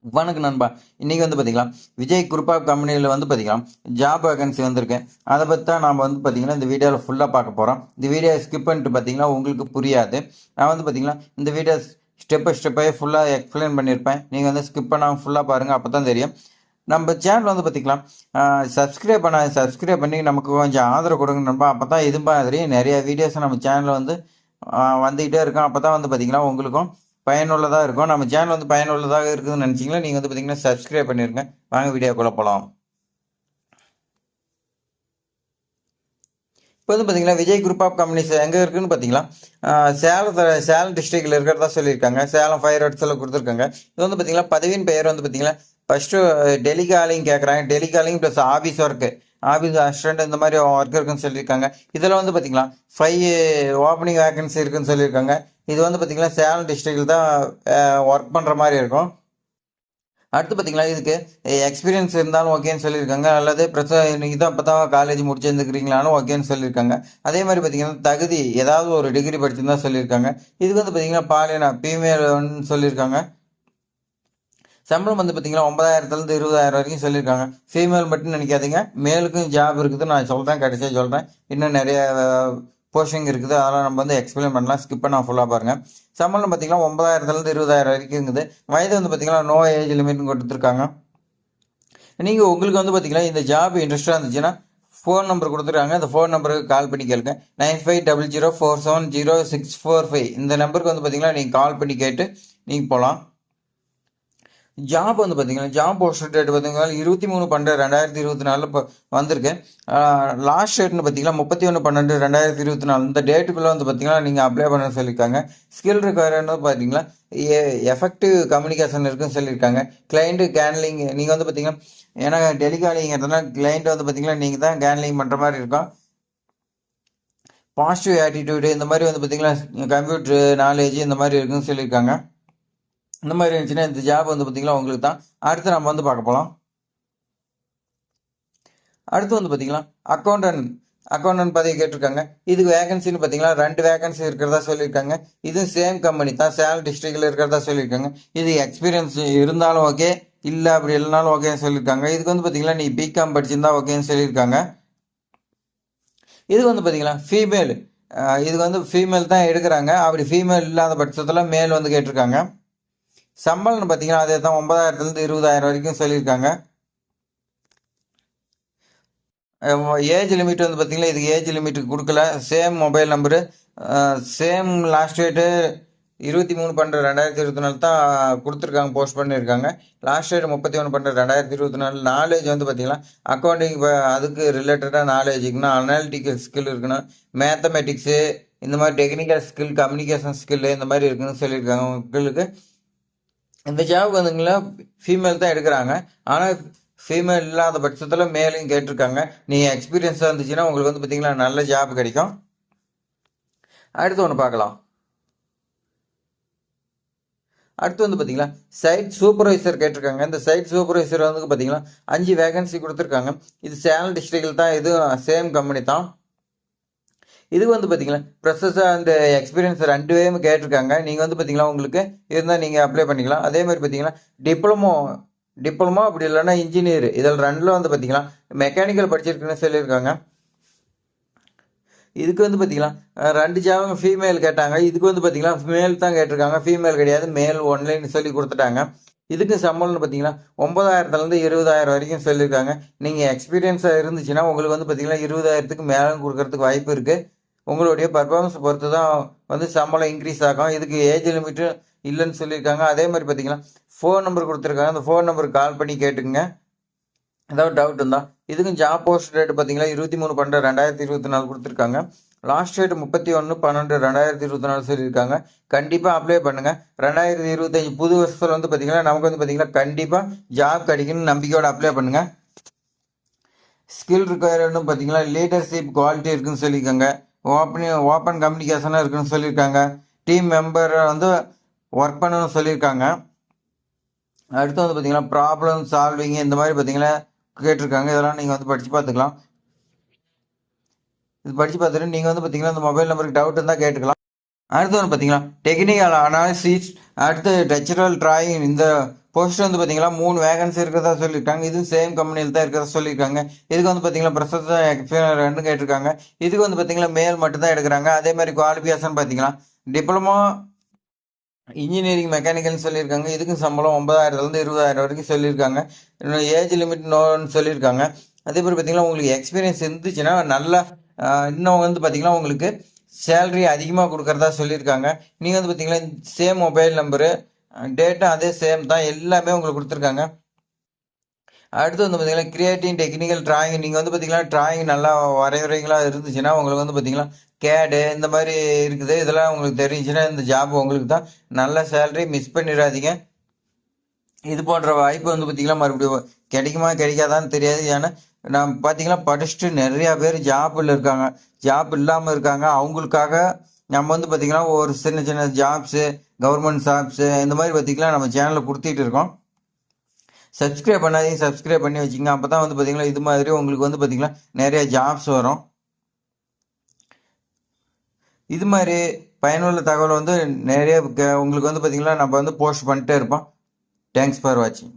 வணக்கம் நண்பா. இன்னைக்கு வந்து பார்த்தீங்கன்னா, விஜய் குரூப் ஆஃப் கம்பெனியில வந்து பார்த்தீங்கன்னா, ஜாப் வேகன்சி வந்திருக்கு. அத பத்தி தான் நாம வந்து பார்த்தீங்கன்னா, இந்த வீடியோல ஃபுல்லா பார்க்க போறோம். இந்த வீடியோ ஸ்கிப் பண்ணிட்டு பார்த்தீங்கன்னா, உங்களுக்கு புரியாது. நான் வந்து பார்த்தீங்கன்னா, இந்த வீடியோ ஸ்டெப் பை ஸ்டெப்பாவே ஃபுல்லா எக்ஸ்பிளைன் பண்ணியிருப்பேன். நீங்க வந்து ஸ்கிப் பண்ணாம ஃபுல்லா பாருங்க. அப்பதான் தெரியும். நம்ம சேனல் வந்து பார்த்தீங்கன்னா, சப்ஸ்கிரைப் பண்ணி நமக்கு கொஞ்சம் ஆதரவு கொடுங்க நண்பா. அப்பதான் இது மாதிரி நெறைய வீடியோஸ் நம்ம சேனல்ல வந்து வந்துகிட்டே இருக்கும். அப்பதான் வந்து பார்த்தீங்கன்னா, உங்களுக்கும் பயனுள்ளதா இருக்கும். நம்ம சேனல் வந்து பயனுள்ளதாக இருக்குதுன்னு நினைச்சீங்கன்னா, நீங்க வந்து பார்த்தீங்கன்னா சப்ஸ்கிரைப் பண்ணிருங்க. வாங்க வீடியோக்குள்ள போலாம். இப்போ வந்து பார்த்தீங்கன்னா, விஜய் குரூப் ஆஃப் கம்பெனிஸ் எங்க இருக்குன்னு பார்த்தீங்கன்னா, சேலம் டிஸ்ட்ரிக்ட்ல இருக்கிறதா சொல்லியிருக்காங்க. சேலம் ஃபயர் ரோட்ஸ்ல கொடுத்துருக்காங்க. இது வந்து பார்த்தீங்கன்னா, பதவியின் பெயர் வந்து பார்த்தீங்கன்னா, ஃபர்ஸ்ட் டெலிகாலிங் கேட்குறாங்க. Telecalling plus office work, office assistant இந்த மாதிரி ஒர்க் இருக்குன்னு சொல்லியிருக்காங்க. இதில் வந்து பார்த்தீங்கன்னா 5 ஓப்பனிங் வேகன்சி இருக்குன்னு சொல்லியிருக்காங்க. இது வந்து பார்த்தீங்கன்னா, சேலம் டிஸ்ட்ரிக்டில் தான் ஒர்க் பண்ணுற மாதிரி இருக்கும். அடுத்து பார்த்தீங்களா, இதுக்கு எக்ஸ்பீரியன்ஸ் இருந்தாலும் ஓகேன்னு சொல்லியிருக்காங்க. அல்லது நீங்கள் தான் இப்போ தான் காலேஜ் முடிச்சிருந்துக்கிறீங்களாலும் ஓகேன்னு சொல்லியிருக்காங்க. அதே மாதிரி பார்த்தீங்கன்னா, தகுதி ஏதாவது ஒரு டிகிரி படிச்சிருந்தா சொல்லியிருக்காங்க. இதுக்கு வந்து பார்த்தீங்கன்னா, பாலின ஃபீமேல்னு சொல்லியிருக்காங்க. சம்பளம் வந்து பார்த்தீங்கன்னா 9,000லேருந்து 20,000 வரைக்கும் சொல்லியிருக்காங்க. ஃபீமேல் மட்டும் நினைக்காதீங்க, மேலுக்கும் ஜாப் இருக்குது. நான் சொல்கிறேன், கடைசியாக சொல்கிறேன். இன்னும் நிறைய போஸ்டிங் இருக்குது. அதெல்லாம் நம்ம வந்து எக்ஸ்பிளைன் பண்ணலாம். ஸ்கிப் பண்ணால் ஃபுல்லாக பாருங்கள். சம்பளம் பார்த்தீங்கன்னா 9,000லேருந்து 20,000 வரைக்கும் இருக்குது. வயது வந்து பார்த்தீங்கன்னா நோ ஏஜ் லிமிட்னு கொடுத்துருக்காங்க. நீங்கள் உங்களுக்கு வந்து பார்த்தீங்கன்னா இந்த ஜாப் இன்ட்ரெஸ்ட்டாக இருந்துச்சுன்னா ஃபோன் நம்பர் கொடுத்துருக்காங்க. இந்த ஃபோன் நம்பருக்கு கால் பண்ணி கேளுங்க. 9500470645 இந்த நம்பருக்கு வந்து பார்த்தீங்கன்னா நீங்கள் கால் பண்ணி கேட்டு நீங்கள் போகலாம். ஜாப் வந்து பார்த்தீங்கன்னா, ஜாப் போஸ்டர் டேட் பார்த்தீங்கன்னா 23/12/2024 இப்போ வந்திருக்கு. லாஸ்ட் டேட்னு பார்த்தீங்கன்னா 31/12/2024 இந்த டேட்டுக்குள்ளே வந்து பார்த்தீங்கன்னா நீங்கள் அப்ளை பண்ண சொல்லியிருக்காங்க. ஸ்கில் ரிக்வயர்மெண்ட் பார்த்தீங்கன்னா எஃபெக்டிவ் கம்யூனிகேஷன் இருக்குன்னு சொல்லியிருக்காங்க. கிளைண்ட்டு கேன்லிங் நீங்கள் வந்து பார்த்தீங்கன்னா, ஏன்னா டெலிகாலிங்கிறதுனா கிளைண்ட் வந்து பார்த்தீங்கன்னா நீங்கள் தான் கேன்லிங் பண்ணுற மாதிரி இருக்கும். பாசிட்டிவ் ஆட்டிடியூடு இந்த மாதிரி வந்து பார்த்தீங்கன்னா கம்ப்யூட்டர் நாலேஜ் இந்த மாதிரி இருக்குன்னு சொல்லியிருக்காங்க. இந்த மாதிரி இருந்துச்சுன்னா இந்த ஜாப் வந்து பார்த்தீங்கன்னா உங்களுக்கு தான். அடுத்து நம்ம வந்து பார்க்க போகலாம். அடுத்து வந்து பார்த்தீங்கன்னா அக்கௌண்டன்ட் பதவி கேட்டிருக்காங்க. இதுக்கு வேகன்சின்னு பார்த்தீங்கன்னா 2 வேகன்சி இருக்கிறதா சொல்லியிருக்காங்க. இது சேம் கம்பெனி தான், சேலம் டிஸ்ட்ரிக்டில் இருக்கிறதா சொல்லியிருக்காங்க. இது எக்ஸ்பீரியன்ஸ் இருந்தாலும் ஓகே, இல்லை அப்படி இல்லைனாலும் ஓகேன்னு சொல்லியிருக்காங்க. இதுக்கு வந்து பார்த்தீங்கன்னா நீ பிகாம் படிச்சிருந்தா ஓகேன்னு சொல்லியிருக்காங்க. இது வந்து பார்த்தீங்கன்னா ஃபீமேல், இதுக்கு வந்து ஃபீமேல் தான் எடுக்கிறாங்க. அப்படி ஃபீமேல் இல்லாத பட்சத்தில் மேல் வந்து கேட்டிருக்காங்க. சம்பளம்னு பார்த்தீங்கன்னா அதே தான் 9,000லேருந்து 20,000 வரைக்கும் சொல்லியிருக்காங்க. ஏஜ் லிமிட் வந்து பார்த்தீங்கன்னா இதுக்கு ஏஜ் லிமிட் கொடுக்கல. Same mobile number, same last date 23/12/2024 தான் கொடுத்துருக்காங்க, போஸ்ட் பண்ணியிருக்காங்க. Last date 31/12/2024. நாலேஜ் வந்து பார்த்தீங்கன்னா அக்கௌண்டிங் அதுக்கு ரிலேட்டடாக நாலேஜ் இருக்கணும், அனாலிட்டிக்கல் ஸ்கில் இருக்கணும், மேத்தமெட்டிக்ஸு இந்த மாதிரி டெக்னிக்கல் ஸ்கில், கம்யூனிகேஷன் ஸ்கில் இந்த மாதிரி இருக்குன்னு சொல்லியிருக்காங்க. உங்களுக்கு இந்த ஜாப் வந்துங்களா ஃபீமேல் தான் எடுக்கிறாங்க. ஆனால் ஃபீமேல் இல்லாத பட்சத்தில் மேலையும் கேட்டிருக்காங்க. நீங்கள் எக்ஸ்பீரியன்ஸாக இருந்துச்சுன்னா உங்களுக்கு வந்து பார்த்தீங்கன்னா நல்ல ஜாப் கிடைக்கும். அடுத்து ஒன்று பார்க்கலாம். அடுத்து வந்து பார்த்தீங்கன்னா சைட் சூப்பர்வைசர் கேட்டிருக்காங்க. இந்த சைட் சூப்பர்வைசர் வந்து பார்த்தீங்கன்னா 5 வேகன்சி கொடுத்துருக்காங்க. இது சேலம் டிஸ்ட்ரிக்டில் தான், இது சேம் கம்பெனி தான். இதுக்கு வந்து பார்த்தீங்கன்னா ப்ரெஷர்ஸ் அண்ட் எக்ஸ்பீரியன்ஸ் 2 கேட்டிருக்காங்க. நீங்கள் வந்து பார்த்தீங்கன்னா உங்களுக்கு இருந்தால் நீங்கள் அப்ளை பண்ணிக்கலாம். அதே மாதிரி பார்த்தீங்கன்னா டிப்ளமோ அப்படி இல்லைன்னா இன்ஜினியர், இதில் 2ல் வந்து பார்த்தீங்கன்னா மெக்கானிக்கல் படிச்சிருக்குன்னு சொல்லியிருக்காங்க. இதுக்கு வந்து பார்த்தீங்கன்னா 2 ஜாபுங்க ஃபீமேல் கேட்டாங்க. இதுக்கு வந்து பார்த்தீங்கன்னா மேல் தான் கேட்டிருக்காங்க, ஃபீமேல் கிடையாது, மேல் ஒன்லைன் சொல்லி கொடுத்துட்டாங்க. இதுக்கு சம்பளம்னு பார்த்தீங்கன்னா 9,000லேருந்து 20,000 வரைக்கும் சொல்லியிருக்காங்க. நீங்கள் எக்ஸ்பீரியன்ஸாக இருந்துச்சுன்னா உங்களுக்கு வந்து பார்த்தீங்கன்னா 20,000க்கு மேலே கொடுக்கறதுக்கு வாய்ப்பு இருக்குது. உங்களுடைய பர்ஃபார்மன்ஸ் பொறுத்து தான் வந்து சம்பளம் இன்க்ரீஸ் ஆகும். இதுக்கு ஏஜ் லிமிட்டு இல்லைன்னு சொல்லியிருக்காங்க. அதே மாதிரி பார்த்தீங்கன்னா ஃபோன் நம்பர் கொடுத்துருக்காங்க. அந்த ஃபோன் நம்பருக்கு கால் பண்ணி கேட்டுங்க ஏதாவது டவுட் இருந்தால். இதுக்கும் ஜாப் போஸ்ட் டேட் பார்த்தீங்கன்னா 23/12/2024 கொடுத்துருக்காங்க. லாஸ்ட் டேட் 31/12/2024 சொல்லியிருக்காங்க. கண்டிப்பாக அப்ளை பண்ணுங்கள். 2025 புது வருஷத்தில் வந்து பார்த்தீங்கன்னா நமக்கு வந்து பார்த்தீங்கன்னா கண்டிப்பாக ஜாப் கிடைக்குன்னு நம்பிக்கையோடு அப்ளை பண்ணுங்கள். ஸ்கில் ரிக்வயர்மெண்ட்னு பார்த்தீங்கன்னா லீடர்ஷிப் குவாலிட்டி இருக்குன்னு சொல்லியிருக்காங்க. ஓப்பன் கம்யூனிகேஷனாக இருக்குன்னு சொல்லியிருக்காங்க. டீம் மெம்பர் வந்து ஒர்க் பண்ணணும்னு சொல்லியிருக்காங்க. அடுத்து வந்து பார்த்தீங்கன்னா ப்ராப்ளம் சால்விங் இந்த மாதிரி பார்த்தீங்கன்னா கேட்டிருக்காங்க. இதெல்லாம் நீங்கள் வந்து படித்து பார்த்துக்கலாம். இது படித்து பார்த்துட்டு நீங்கள் வந்து பார்த்தீங்கன்னா இந்த மொபைல் நம்பருக்கு டவுட் இருந்தால் கேட்டுக்கலாம். அடுத்து வந்து பார்த்தீங்கன்னா டெக்னிக்கல் அனாலிசிஸ், அடுத்து டச்சரல் டிராயிங். இந்த போஸ்ட் வந்து பார்த்தீங்கன்னா 3 வேகன்சி இருக்கிறதா சொல்லியிருக்காங்க. இது சேம் கம்பெனியில் தான் இருக்கிறதா சொல்லியிருக்காங்க. இதுக்கு வந்து பார்த்தீங்கன்னா பிரசத்த எக்ஸ்பீரியன்ஸ் 2 கேட்டிருக்காங்க. இதுக்கு வந்து பார்த்தீங்கன்னா மேல் மட்டும் தான் எடுக்கிறாங்க. அதே மாதிரி குவாலிஃபிகேஷன் பார்த்தீங்கன்னா டிப்ளமோ இன்ஜினியரிங் மெக்கானிக்கல்னு சொல்லியிருக்காங்க. இதுக்கும் சம்பளம் 9,000லேருந்து 20,000 வரைக்கும் சொல்லியிருக்காங்க. இன்னும் ஏஜ் லிமிட் நோன்னு சொல்லியிருக்காங்க. அதே மாதிரி பார்த்தீங்கன்னா உங்களுக்கு எக்ஸ்பீரியன்ஸ் இருந்துச்சுன்னா நல்லா இன்னும் வந்து பார்த்தீங்கன்னா உங்களுக்கு சேலரி அதிகமாக கொடுக்குறதா சொல்லியிருக்காங்க. நீங்கள் வந்து பார்த்தீங்கன்னா சேம் மொபைல் நம்பரு, டேட்டும் அதே சேம் தான், எல்லாமே உங்களுக்கு கொடுத்துருக்காங்க. அடுத்து வந்து பார்த்தீங்கன்னா கிரியேட்டிங் டெக்னிக்கல் டிராயிங். நீங்கள் வந்து பார்த்தீங்கன்னா டிராயிங் நல்லா வரைகிறீங்களா இருந்துச்சுன்னா உங்களுக்கு வந்து பார்த்தீங்கன்னா கேடு இந்த மாதிரி இருக்குது, இதெல்லாம் உங்களுக்கு தெரிஞ்சுன்னா இந்த ஜாப் உங்களுக்கு தான். நல்ல சேலரி, மிஸ் பண்ணிடாதீங்க. இது போன்ற வாய்ப்பு வந்து பார்த்தீங்கன்னா மறுபடியும் கிடைக்குமா கிடைக்காதான்னு தெரியாது. ஏன்னா நான் பார்த்தீங்கன்னா படிச்சுட்டு நிறையா பேர் ஜாப்பில் இருக்காங்க, ஜாப் இல்லாமல் இருக்காங்க. அவங்களுக்காக நம்ம வந்து பார்த்தீங்கன்னா ஒரு சின்ன சின்ன ஜாப்ஸு, கவர்மெண்ட் ஜாப்ஸு இந்த மாதிரி பார்த்தீங்கன்னா நம்ம சேனலில் கொடுத்துட்டு இருக்கோம். சப்ஸ்கிரைப் பண்ணாதீங்க, சப்ஸ்கிரைப் பண்ணி வச்சுங்க. அப்போ தான் வந்து பார்த்தீங்கன்னா இது மாதிரி உங்களுக்கு வந்து பார்த்தீங்கன்னா நிறைய ஜாப்ஸ் வரும். இது மாதிரி பயனுள்ள தகவல் வந்து நிறைய உங்களுக்கு வந்து பார்த்தீங்கன்னா நம்ம வந்து போஸ்ட் பண்ணிட்டே இருப்போம். தேங்க்ஸ் ஃபார் வாட்சிங்.